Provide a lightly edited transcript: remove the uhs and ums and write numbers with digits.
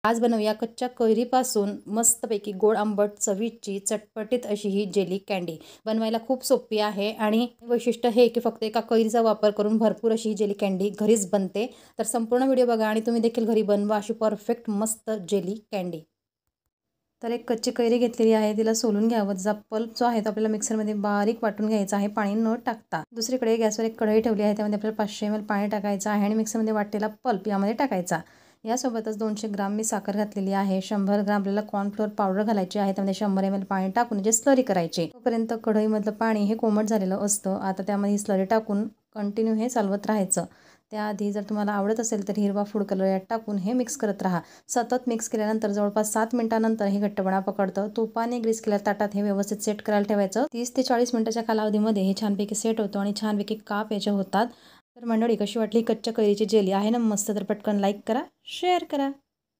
आज बनवूया कच्च्या कैरीपासून मस्तपैकी गोड आंबट चवीची चटपटीत अशी ही जेली कँडी। बनवायला खूप सोपी आहे आणि वैशिष्ट्य हे की फक्त एका कैरीचा वापर करून भरपूर अशी ही जेली कँडी घरीच बनते। तर संपूर्ण व्हिडिओ बघा आणि तुम्ही देखील घरी बनवा अशी परफेक्ट मस्त जेली कँडी। तर एक कच्ची कैरी घेतलेली आहे, तिला सोलून घ्यावं। जा पल्प जो आहे तो आपल्याला मिक्सरमध्ये बारीक वाटून घ्यायचा आहे, पाणी न टाकता। दुसरीकडे गॅसवर एक कढई ठेवली आहे, त्यामध्ये आपल्याला 500 ml पाणी टाकायचं आहे आणि मिक्सरमध्ये वाटलेला पल्प यामध्ये टाकायचा। यासोबतच 200 ग्राम मी साखर घातलेली आहे। 100 ग्राम आपल्याला कॉर्नफ्लोअर पावडर घालायची आहे, त्यामध्ये 100 ml पाणी टाकून जे स्लरी करायची। तोपर्यंत कढईमधलं पाणी हे कोमट झालेलं असतं। आता त्यामध्ये स्लरी टाकून कंटिन्यू हे चालवत राहायचं। त्याआधी जर तुम्हाला आवडत असेल तर हिरवा फूड कलर यात टाकून हे मिक्स करत राहा। सतत मिक्स केल्यानंतर जवळपास 7 मिनिटांनंतर हे घट्टपणा पकडतं। तुपाने ग्रीस केलेल्या ताटात हे व्यवस्थित सेट करायला ठेवायचं। 30 ते 40 मिनिटाच्या कालावधीमध्ये हे छानपैकी सेट होतं आणि छानपैकी काप याचे होतात। तर मंडळी, कशी वाटली कच्च्या कैरीची जेली? आहे ना मस्त? तर पटकन लाईक करा, शेअर करा।